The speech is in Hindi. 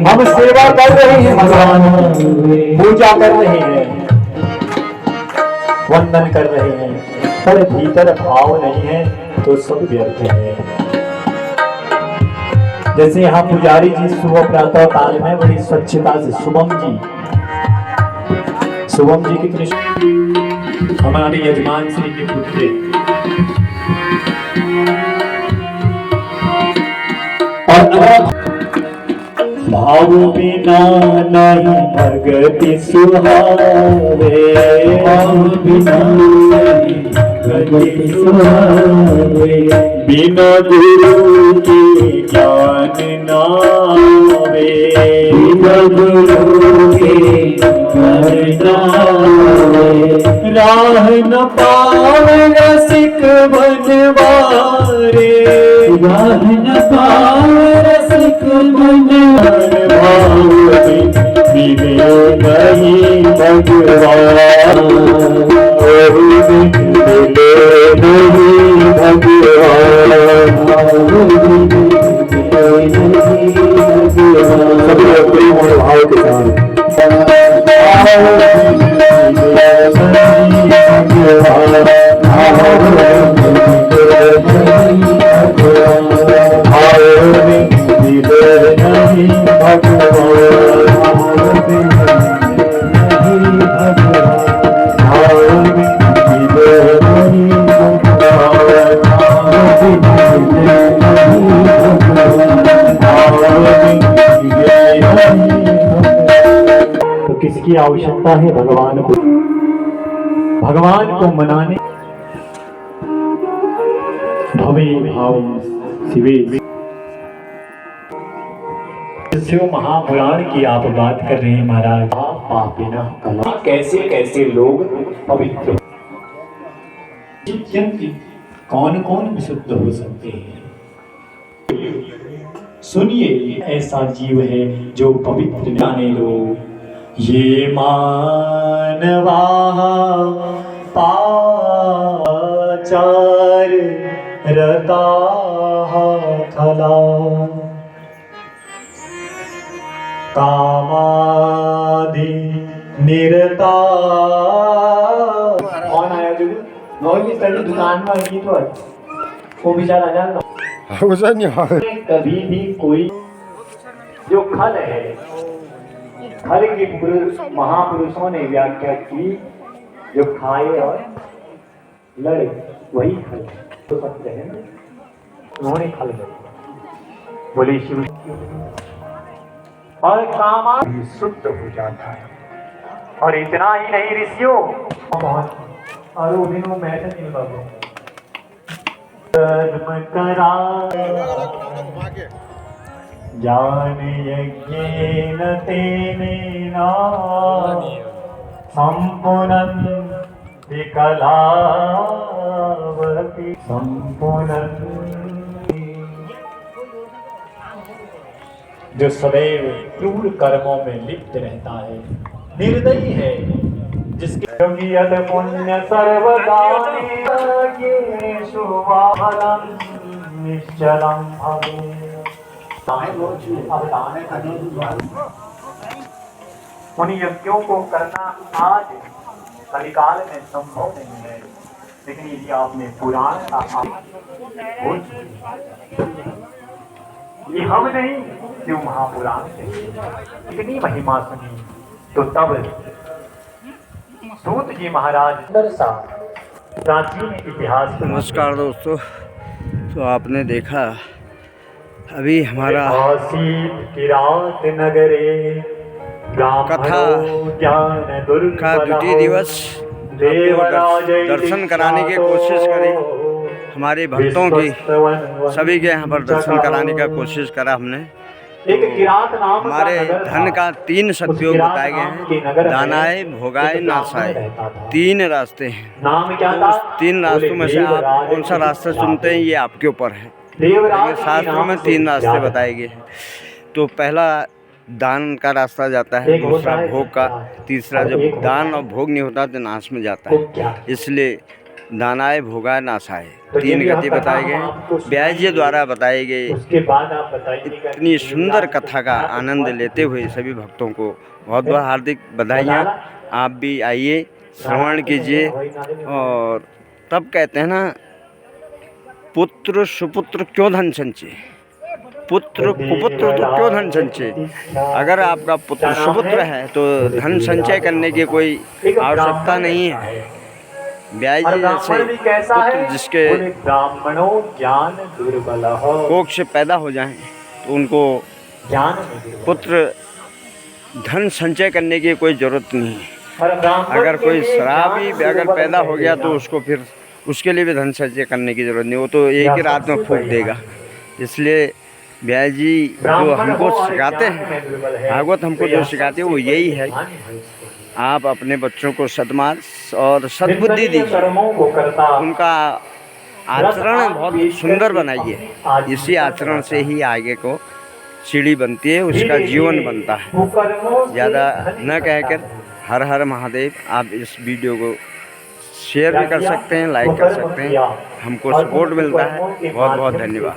हम सेवा कर रहे हैं भगवान, पूजा कर रहे हैं, वंदन कर रहे हैं, पर भीतर भाव नहीं है तो सब व्यर्थ है। जैसे यहाँ पुजारी जी सुबह प्रातः काल में बड़ी स्वच्छता से शुभम जी की कृष्ण हमारे यजमान श्री के पुत्र और भाव बिना नहीं भगति सुहावे, भाव बिना नहीं भगति सुहावे, बिना गुरु के ज्ञान नावे, बिना गुरु के ज्ञान नावे, राह न पावे रसिक बनवारे, राह न पावे रसिक बनवारे, मिले नहीं भगवान, मिले नहीं भगवान। सभी लोग प्रेम और भाव के साथ तो किसकी आवश्यकता है भगवान को मनाने, भवे भाव शिवे शिव महापुराण की आप बात कर रहे हैं महाराज। पापिना कला कैसे कैसे लोग पवित्र, कौन कौन विशुद्ध हो सकते हैं। सुनिए ऐसा जीव है जो पवित्र जाने लो, ये मानवा पाचार रता खला, कामादि निरता। कौन आया तुझे? नौवीं स्टडी दुकान में गीत हो, वो बेचारा जान लो कभी भी कोई जो खल है, खल की महापुरुषों ने व्याख्या की, जो खाए और लड़े वही खल तो सत्य है। उन्होंने खल बोले शिव और कामा शुद्ध हो जाता है। और इतना ही नहीं ऋषियों, और वो दिन वो मैसेज नहीं बाबू करा जान यज्ञेन तेनेन संपूर्णं विकलावति संपूर्णं। जो सदैव क्रूर कर्मों में लिप्त रहता है, निर्दयी है, जिसके योगियत पुण्य सर्वदानि शुभफलं निश्चलं भवेत्। उन यज्ञों को करना आज कलिकाल में संभव नहीं है, लेकिन यदि आपने पुराण का ये हम नहीं, शिव महापुराण से इतनी महिमा सुनी तो तब सूत जी महाराज प्राचीन इतिहास। नमस्कार दोस्तों, तो आपने देखा अभी हमारा कथा का द्वितीय दिवस दर्शन कराने की कोशिश करी। हमारे भक्तों की सभी के यहाँ पर दर्शन कराने का कोशिश करा हमने। हमारे धन का 3 सदुपयोग बताए गए हैं, दानाय, भोगाय, नाशाय। 3 रास्ते हैं, तो उस 3 रास्तों में से आप कौन सा रास्ता चुनते हैं ये आपके ऊपर है। लेकिन शास्त्रों में 3 रास्ते बताए गए हैं। तो पहला दान का रास्ता जाता है, दूसरा भोग का, तीसरा जब दान और भोग नहीं होता तो नाश में जाता है। इसलिए दानाय, भोगाय, नाशाय 3 गति बताए गए। व्यास जी द्वारा बताए गए इतनी सुंदर कथा का आनंद लेते हुए सभी भक्तों को बहुत बहुत हार्दिक बधाइयाँ। आप भी आइए, श्रवण कीजिए। और तब कहते हैं ना, पुत्र सुपुत्र क्यों धन संचय, पुत्र कुपुत्र तो क्यों धन संचय। अगर आपका पुत्र सुपुत्र है तो धन संचय करने की कोई आवश्यकता नहीं है। ब्याज जैसे पुत्र जिसके कोख से पैदा हो जाएं तो उनको पुत्र धन संचय करने की कोई ज़रूरत नहीं है। अगर कोई शराबी अगर पैदा हो गया तो उसको फिर उसके लिए भी धन संचय करने की ज़रूरत नहीं, वो तो एक ही रात में फूंक देगा। इसलिए ब्यास जी जो हमको सिखाते हैं, भागवत हमको जो सिखाते हैं वो यही है, आप अपने बच्चों को सद्मार्ग और सद्बुद्धि दीजिए, उनका आचरण बहुत सुंदर बनाइए। इसी आचरण से ही आगे को सीढ़ी बनती है, उसका जीवन बनता है। ज़्यादा न कहकर हर हर महादेव। आप इस वीडियो को शेयर भी कर सकते हैं, लाइक कर सकते हैं, हमको सपोर्ट मिलता है। बहुत बहुत धन्यवाद।